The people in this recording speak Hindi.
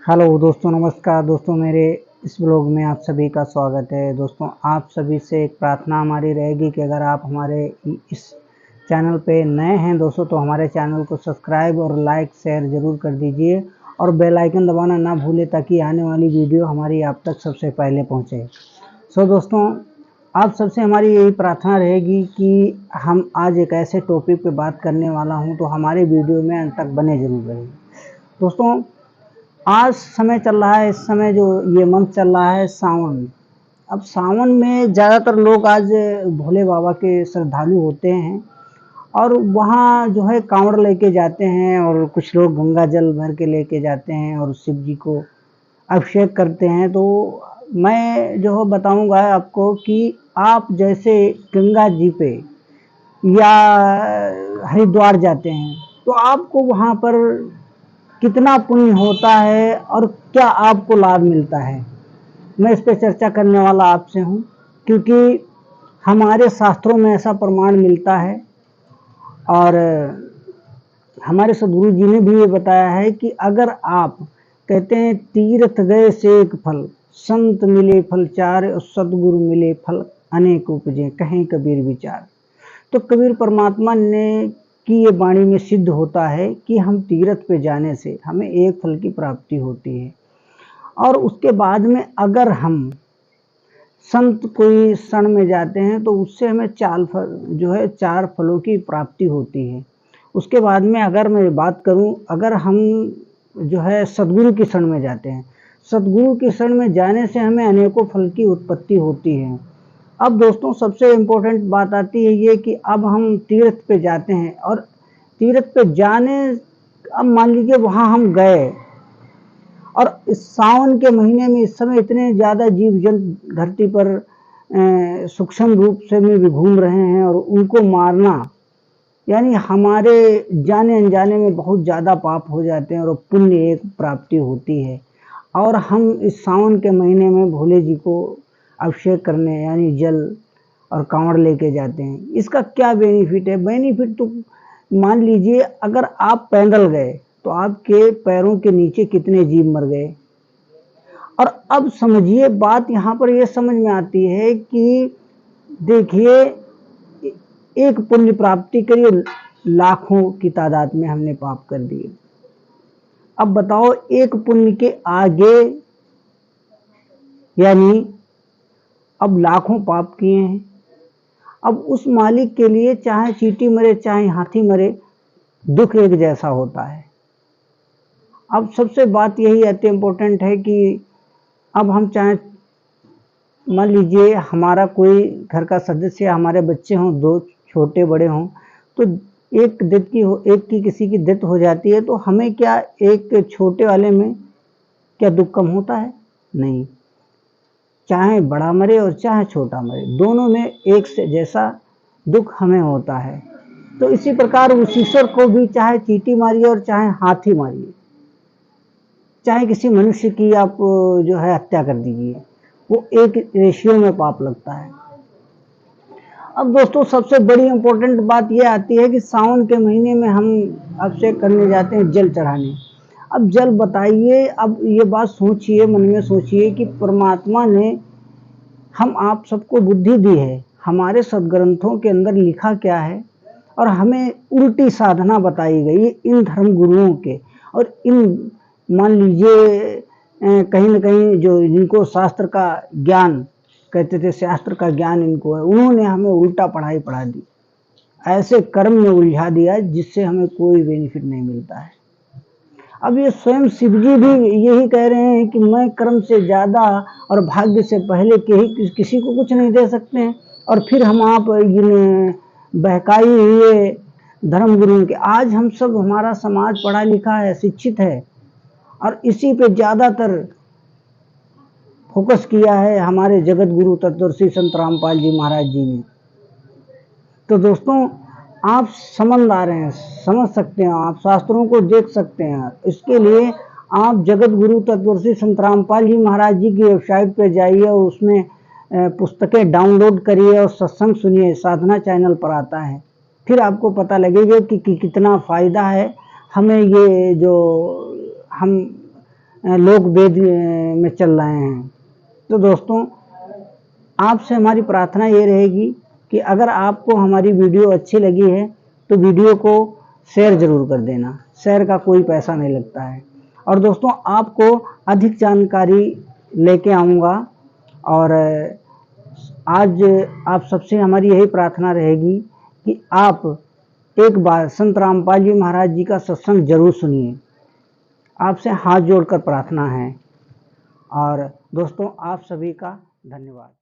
हेलो दोस्तों, नमस्कार दोस्तों। मेरे इस ब्लॉग में आप सभी का स्वागत है। दोस्तों, आप सभी से एक प्रार्थना हमारी रहेगी कि अगर आप हमारे इस चैनल पे नए हैं दोस्तों, तो हमारे चैनल को सब्सक्राइब और लाइक शेयर ज़रूर कर दीजिए और बेल आइकन दबाना ना भूलें ताकि आने वाली वीडियो हमारी आप तक सबसे पहले पहुंचे। दोस्तों, आप सबसे हमारी यही प्रार्थना रहेगी कि हम आज एक ऐसे टॉपिक पे बात करने वाला हूं, तो हमारे वीडियो में अंत तक बने जरूर रहें। दोस्तों, आज समय चल रहा है, इस समय जो ये मंथ चल रहा है सावन। अब सावन में ज़्यादातर लोग आज भोले बाबा के श्रद्धालु होते हैं और वहाँ जो है कांवड़ लेके जाते हैं और कुछ लोग गंगा जल भर के लेके जाते हैं और शिव जी को अभिषेक करते हैं। तो मैं जो है बताऊंगा आपको कि आप जैसे गंगा जी पे या हरिद्वार जाते हैं तो आपको वहाँ पर कितना पुण्य होता है और क्या आपको लाभ मिलता है, मैं इस पर चर्चा करने वाला आपसे हूँ। क्योंकि हमारे शास्त्रों में ऐसा प्रमाण मिलता है और हमारे सदगुरु जी ने भी ये बताया है कि अगर आप कहते हैं तीर्थ गए सेक फल, संत मिले फल चार और सदगुरु मिले फल अनेक उपजे, कहें कबीर विचार। तो कबीर परमात्मा ने की ये वाणी में सिद्ध होता है कि हम तीर्थ पे जाने से हमें एक फल की प्राप्ति होती है और उसके बाद में अगर हम संत कोई शरण में जाते हैं तो उससे हमें चार फलों की प्राप्ति होती है। उसके बाद में अगर मैं बात करूं, अगर हम जो है सदगुरु की शरण में जाते हैं, सदगुरु की शरण में जाने से हमें अनेकों फल की उत्पत्ति होती है। अब दोस्तों, सबसे इम्पोर्टेंट बात आती है ये कि अब हम तीर्थ पे जाते हैं और तीर्थ पे जाने, अब मान लीजिए वहाँ हम गए और इस सावन के महीने में इस समय इतने ज़्यादा जीव जंतु धरती पर सूक्ष्म रूप से में भी घूम रहे हैं और उनको मारना यानी हमारे जाने अनजाने में बहुत ज़्यादा पाप हो जाते हैं और पुण्य एक प्राप्ति होती है। और हम इस सावन के महीने में भोले जी को अभिषेक करने यानी जल और कांवड़ लेके जाते हैं। इसका क्या बेनिफिट है? बेनिफिट तो मान लीजिए अगर आप पैदल गए तो आपके पैरों के नीचे कितने जीव मर गए। और अब समझिए बात यहाँ पर यह समझ में आती है कि देखिए, एक पुण्य प्राप्ति करिए, लाखों की तादाद में हमने पाप कर दिए। अब बताओ, एक पुण्य के आगे यानी अब लाखों पाप किए हैं। अब उस मालिक के लिए चाहे चींटी मरे चाहे हाथी मरे, दुख एक जैसा होता है। अब सबसे बात यही अति इम्पोर्टेंट है कि अब हम चाहे मान लीजिए हमारा कोई घर का सदस्य, हमारे बच्चे हों, दो छोटे बड़े हों, तो एक की किसी की डेथ हो जाती है तो हमें क्या एक छोटे वाले में क्या दुख कम होता है? नहीं। चाहे बड़ा मरे और चाहे छोटा मरे, दोनों में एक से जैसा दुख हमें होता है। तो इसी प्रकार उस ईश्वर को भी चाहे चींटी मारिए और चाहे हाथी मारिए, चाहे किसी मनुष्य की आप जो है हत्या कर दीजिए, वो एक रेशियो में पाप लगता है। अब दोस्तों, सबसे बड़ी इंपॉर्टेंट बात यह आती है कि सावन के महीने में हम अभिषेक करने जाते हैं, जल चढ़ाने। अब जल बताइए, अब ये बात सोचिए, मन में सोचिए कि परमात्मा ने हम आप सबको बुद्धि दी है, हमारे सदग्रंथों के अंदर लिखा क्या है और हमें उल्टी साधना बताई गई इन धर्म गुरुओं के। और इन मान लीजिए कहीं न कहीं जो जिनको शास्त्र का ज्ञान कहते थे, शास्त्र का ज्ञान इनको है, उन्होंने हमें उल्टा पढ़ाई पढ़ा दी, ऐसे कर्म में उलझा दिया जिससे हमें कोई बेनिफिट नहीं मिलता है। अब ये स्वयं शिव जी भी यही कह रहे हैं कि मैं कर्म से ज़्यादा और भाग्य से पहले किसी को कुछ नहीं दे सकते हैं। और फिर हम आप इन बहकाई हुए धर्म गुरुओं के, आज हम सब, हमारा समाज पढ़ा लिखा है, शिक्षित है और इसी पे ज़्यादातर फोकस किया है हमारे जगत गुरु तत्वदर्शी संत रामपाल जी महाराज जी ने। तो दोस्तों, आप समझदार हैं, समझ सकते हैं, आप शास्त्रों को देख सकते हैं। इसके लिए आप जगत गुरु तत्वदर्शी संत रामपाल जी महाराज जी की वेबसाइट पर जाइए और उसमें पुस्तकें डाउनलोड करिए और सत्संग सुनिए, साधना चैनल पर आता है। फिर आपको पता लगेगा कि कितना फ़ायदा है हमें ये जो हम लोग वेद में चल रहे हैं। तो दोस्तों, आपसे हमारी प्रार्थना ये रहेगी कि अगर आपको हमारी वीडियो अच्छी लगी है तो वीडियो को शेयर ज़रूर कर देना। शेयर का कोई पैसा नहीं लगता है। और दोस्तों, आपको अधिक जानकारी लेके आऊँगा, और आज आप सबसे हमारी यही प्रार्थना रहेगी कि आप एक बार संत रामपाल जी महाराज जी का सत्संग जरूर सुनिए। आपसे हाथ जोड़कर प्रार्थना है। और दोस्तों, आप सभी का धन्यवाद।